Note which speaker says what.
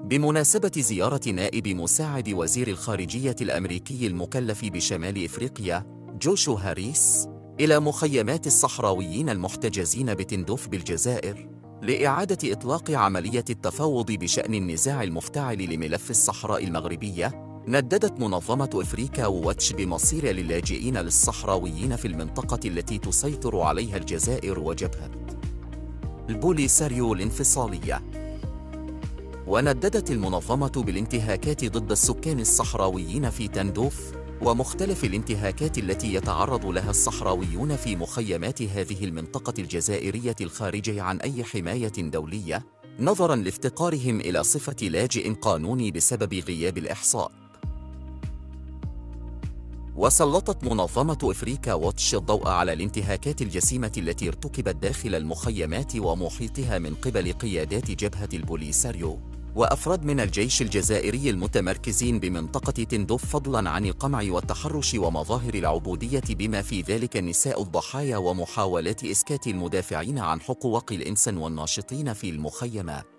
Speaker 1: بمناسبة زيارة نائب مساعد وزير الخارجية الأمريكي المكلف بشمال إفريقيا جوشو هاريس إلى مخيمات الصحراويين المحتجزين بتندوف بالجزائر لإعادة إطلاق عملية التفاوض بشأن النزاع المفتعل لملف الصحراء المغربية، نددت منظمة إفريكا وواتش بمصير اللاجئين للصحراويين في المنطقة التي تسيطر عليها الجزائر وجبهة البوليساريو الانفصالية. ونددت المنظمة بالانتهاكات ضد السكان الصحراويين في تندوف ومختلف الانتهاكات التي يتعرض لها الصحراويون في مخيمات هذه المنطقة الجزائرية الخارجة عن أي حماية دولية، نظراً لافتقارهم إلى صفة لاجئ قانوني بسبب غياب الإحصاء. وسلطت منظمة إفريكا واتش الضوء على الانتهاكات الجسيمة التي ارتكبت داخل المخيمات ومحيطها من قبل قيادات جبهة البوليساريو وأفراد من الجيش الجزائري المتمركزين بمنطقة تندوف، فضلاً عن القمع والتحرش ومظاهر العبودية بما في ذلك نساء الضحايا ومحاولات إسكات المدافعين عن حقوق الإنسان والناشطين في المخيمات.